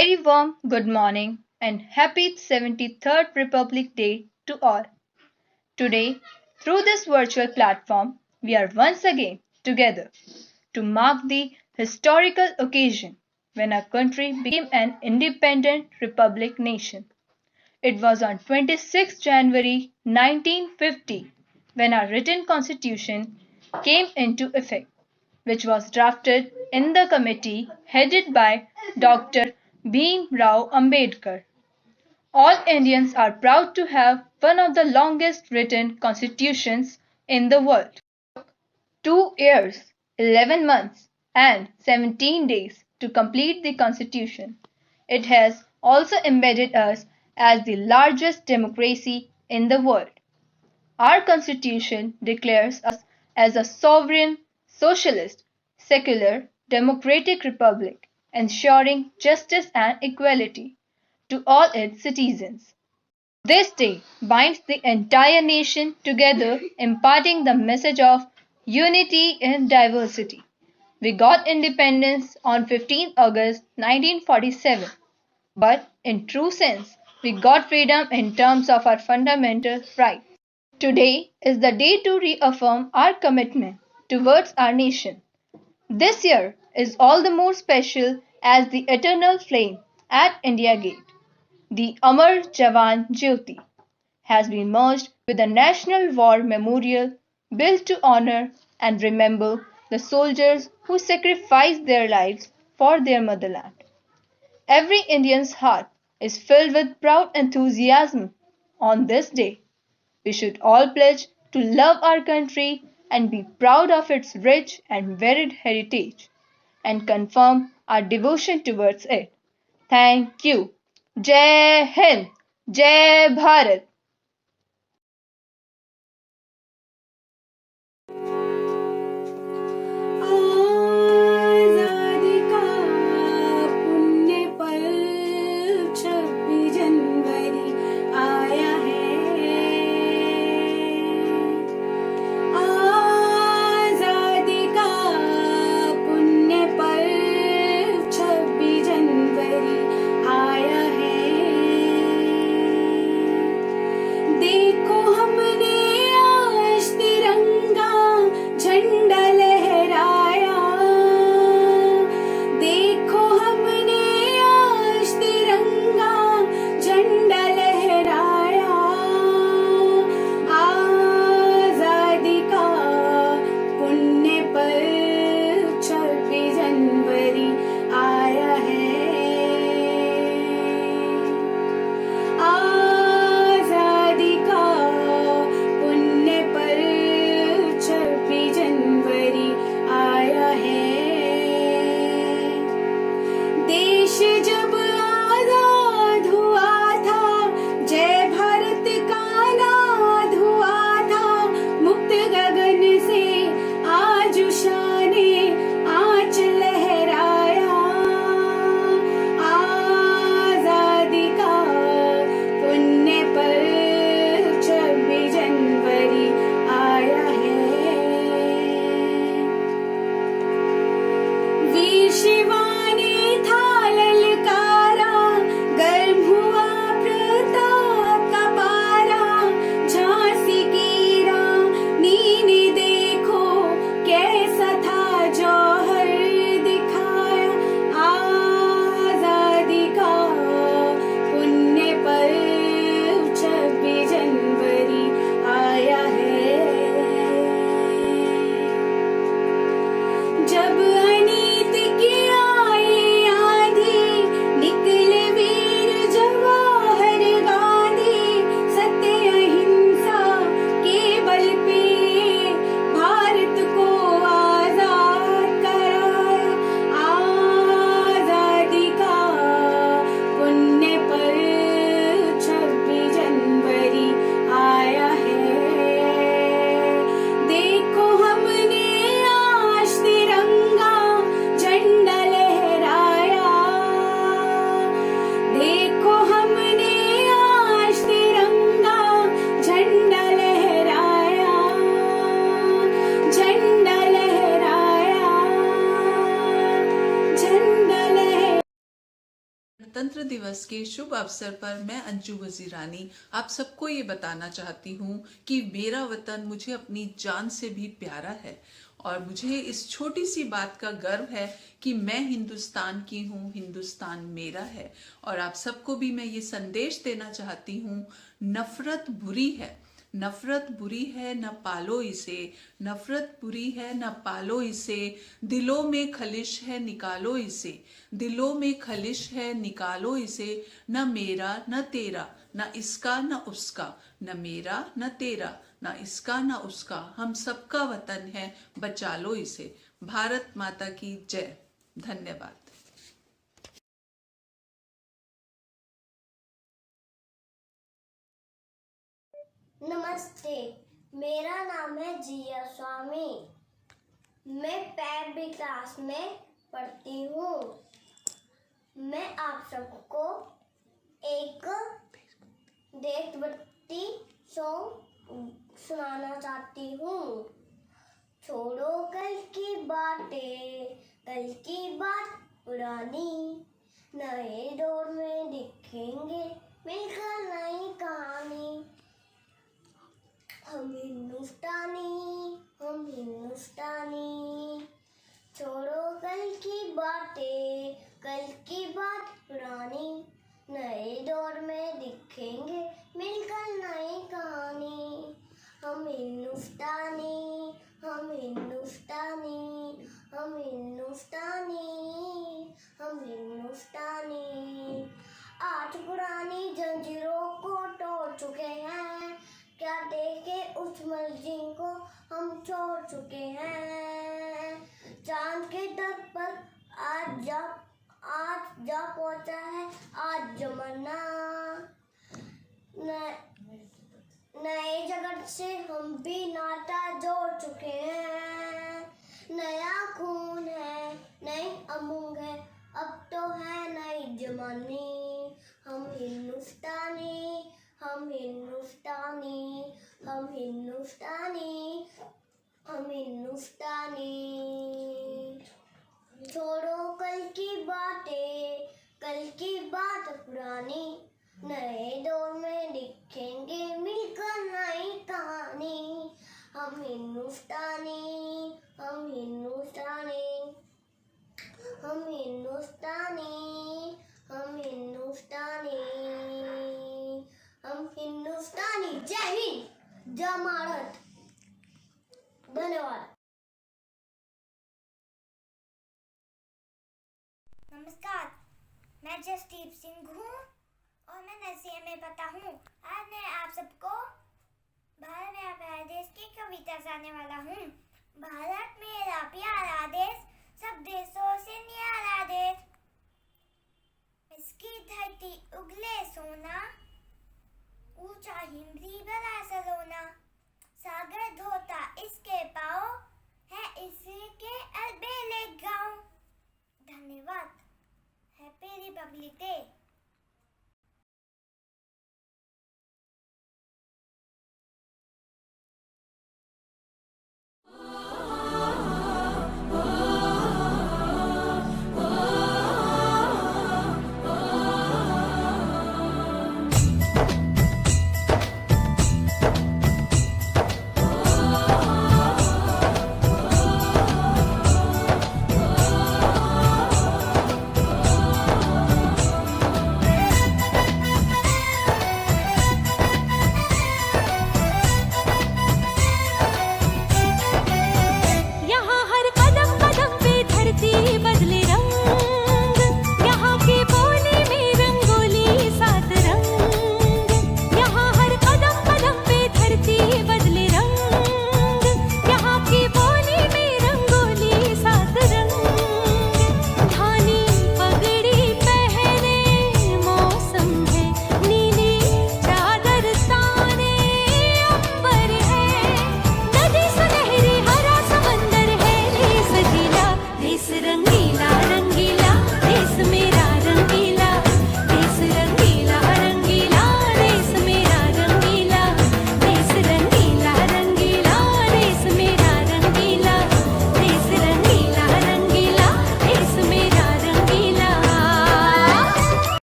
Very warm good morning and happy 73rd Republic Day to all. Today, through this virtual platform, we are once again together to mark the historical occasion when our country became an independent republic nation. It was on 26 January 1950 when our written constitution came into effect, which was drafted in the committee headed by Dr. Bhim Rao Ambedkar. All Indians are proud to have one of the longest written constitutions in the world. 2 years, 11 months, and 17 days to complete the constitution. It has also embedded us as the largest democracy in the world. Our constitution declares us as a sovereign, socialist, secular, democratic republic, ensuring justice and equality to all its citizens. This day binds the entire nation together, imparting the message of unity in diversity. We got independence on 15th August 1947, but in true sense, we got freedom in terms of our fundamental rights. Today is the day to reaffirm our commitment towards our nation. This year is all the more special as the eternal flame at India Gate, the Amar Jawan Jyoti, has been merged with the National War Memorial built to honor and remember the soldiers who sacrificed their lives for their motherland. Every Indian's heart is filled with proud enthusiasm on this day. We should all pledge to love our country and be proud of its rich and varied heritage and confirm our devotion towards it. Thank you. Jai Hind, Jai Bharat. आज़ादी का पुण्य पल 26 जनवरी आया है। आज़ादी का पुण्य पल 26 जनवरी आया है। देखो हमने आज तिरंगा झंडा लहराया। देखो हमने आज तिरंगा झंडा लहराया। आज़ादी का पुण्य पल 26 जनवरी आया है। आज़ादी का पुण्य पल 26 जनवरी आया है। देश जब आजाद हुआ था, जय भारत का नाद हुआ था। मुक्त गगन से आज शाने आँच लहराया। आज़ादी का पुण्य पल 26 जनवरी आया है। वीर शिवा ने था ललकारा, गर्म हुआ प्रताप का पारा। झांसी की रानी ने देखो कैसा था जौहर दिखाया। आज़ादी का पुण्य पल 26 जनवरी आया है। जब अनीति की गणतंत्र दिवस के शुभ अवसर पर मैं अंजू वजीरानी आप सबको ये बताना चाहती हूँ कि मेरा वतन मुझे अपनी जान से भी प्यारा है और मुझे इस छोटी सी बात का गर्व है कि मैं हिंदुस्तान की हूँ, हिंदुस्तान मेरा है। और आप सबको भी मैं ये संदेश देना चाहती हूँ, नफरत बुरी है, नफरत बुरी है न पालो इसे, नफरत बुरी है न पालो इसे, दिलों में खलिश है निकालो इसे, दिलों में खलिश है निकालो इसे, न मेरा न तेरा न इसका न उसका, न मेरा न तेरा न इसका न उसका, हम सबका वतन है, बचा लो इसे। भारत माता की जय। धन्यवाद। नमस्ते, मेरा नाम है जिया स्वामी। मैं पैरवी क्लास में पढ़ती हूँ। मैं आप सबको एक देशभक्ति सॉन्ग सुनाना चाहती हूँ। छोड़ो कल की बातें, कल की बात पुरानी, नए दौर में दिखेंगे मिलकर नई कहानी। हम हिंदुस्तानी, हम हिंदुस्तानी, छोड़ो कल की बातें, कल की बात पुरानी, नए दौर में दिखेंगे मिलकर नई कहानी। हम हिंदुस्तानी, हम हिंदुस्तानी, हम हिंदुस्तानी, हम हिंदुस्तानी, आज पुरानी जंजीरों को तोड़ चुके हैं, क्या देखे उस मर्जी को हम छोड़ चुके हैं। चांद के तट पर आज जा पहुंचा है आज जमाना, नए जगत से हम भी नाता जोड़ चुके हैं। नया खून है, नई उमंग है, अब तो है नई जवानी। हम हिंदुस्तानी, हम हिंदुस्तानी, हम हिंदुस्तानी, हम हिंदुस्तानी, छोड़ो कल की बातें, कल की बात पुरानी, नए दौर में दिखेंगे मिलकर नई कहानी। हम हिंदुस्तानी, हम हिंदुस्तानी, हम हिंदुस्तानी, हम हिंदुस्तानी, हम हिंदुस्तानी। जय हिंद, जय भारत। धन्यवाद। नमस्कार, मैं जसदीप सिंह हूँ और मैं नरसिंह में पढ़ता हूँ। आज मैं आप सबको भारत मेरा प्यारा देश की कविता सुनाने वाला हूँ। भारत मेरा प्यारा देश, सब देशों से निराला देश, इसकी धरती उगले सोना, ऊंचा हिमरी बड़ा सलोना, सागर धोता इसके पाओ, है इसके अलबेले गाँव। धन्यवाद। Happy Republic day.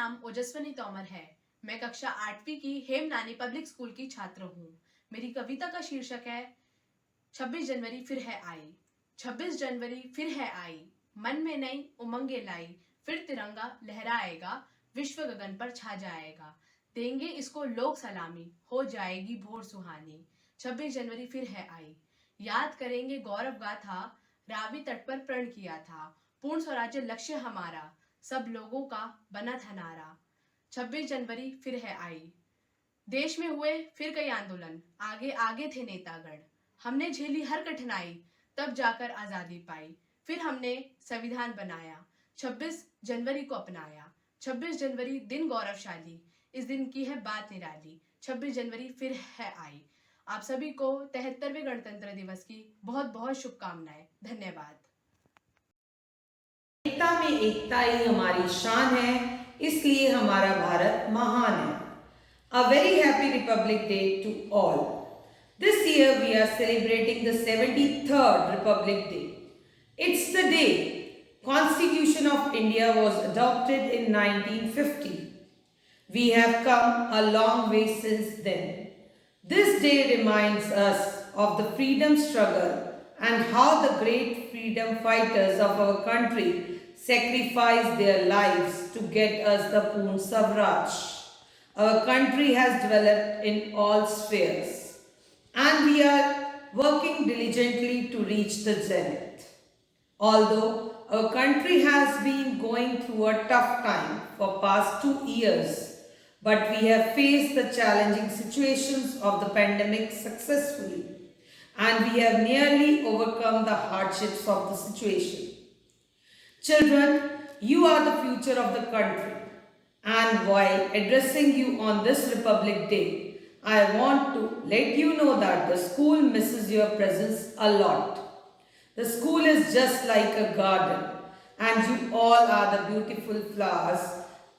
नाम ओजस्विनी तोमर है। मैं कक्षा 8वीं की हेमनानी पब्लिक स्कूल की छात्र हूँ। मेरी कविता का शीर्षक है 26 जनवरी फिर है आई। 26 जनवरी फिर है आई, मन में नई उमंगे लाई, फिर तिरंगा लहराएगा, विश्व गगन पर छा जाएगा, देंगे इसको लोग सलामी, हो जाएगी भोर सुहानी। 26 जनवरी फिर है आई, याद करेंगे गौरव गाथा, रावी तट पर प्रण किया था, पूर्ण स्वराज्य लक्ष्य हमारा, सब लोगों का बना था नारा। 26 जनवरी फिर है आई, देश में हुए फिर कई आंदोलन, आगे आगे थे नेतागण, हमने झेली हर कठिनाई, तब जाकर आजादी पाई, फिर हमने संविधान बनाया, 26 जनवरी को अपनाया। 26 जनवरी दिन गौरवशाली, इस दिन की है बात निराली, 26 जनवरी फिर है आई। आप सभी को 73वें गणतंत्र दिवस की बहुत बहुत शुभकामनाएं। धन्यवाद। एकता में एकता ही हमारी शान है, इसलिए हमारा भारत महान है। A very happy Republic Day to all. This year we are celebrating the 73rd Republic Day. It's the day Constitution of India was adopted in 1950. We have come a long way since then. This day reminds us of the freedom struggle and how the great freedom fighters of our country sacrificed their lives to get us the Poon Swaraj. Our country has developed in all spheres and we are working diligently to reach the zenith. Although our country has been going through a tough time for past 2 years, but we have faced the challenging situations of the pandemic successfully and we have nearly overcome the hardships of the situation. Children, you are the future of the country, and while addressing you on this Republic Day, I want to let you know that the school misses your presence a lot. The school is just like a garden, and you all are the beautiful flowers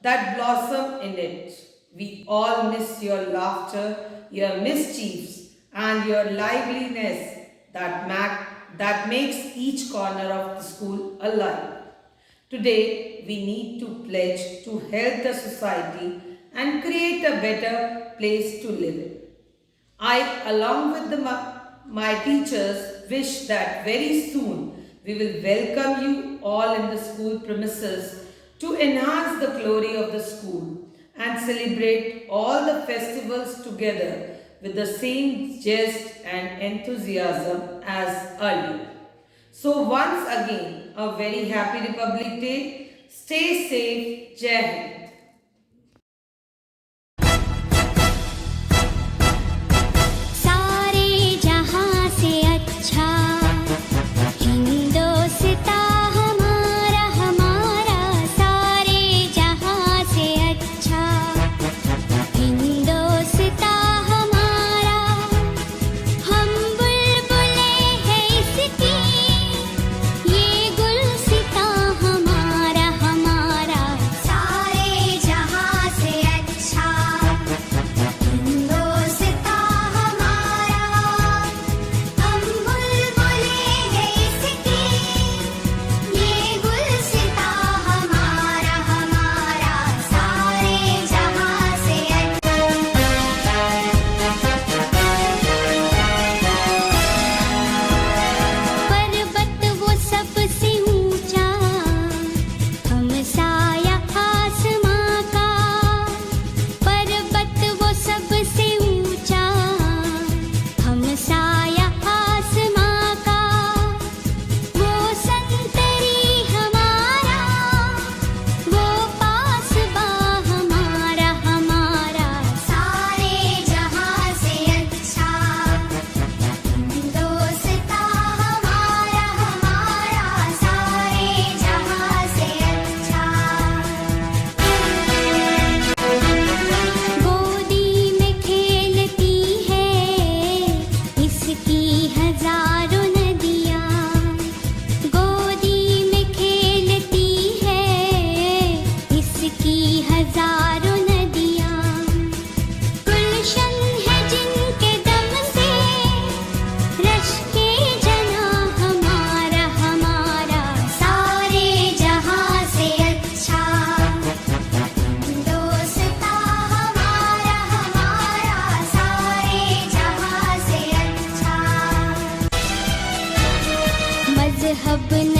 that blossom in it. We all miss your laughter, your mischiefs, and your liveliness that makes each corner of the school alive. Today, we need to pledge to help the society and create a better place to live in. I, along with my teachers, wish that very soon we will welcome you all in the school premises to enhance the glory of the school and celebrate all the festivals together with the same zest and enthusiasm as earlier. So once again, a very happy Republic Day. Stay safe. Jai Hind. सारे जहां से अच्छा हिंदोस्तां हमारा हमारा, सारे जहां से अच्छा हिंदोस्तां हमारा। हम बुलबुलें हैं इसकी, ये गुलसितां हमारा हमारा। सारे मजहब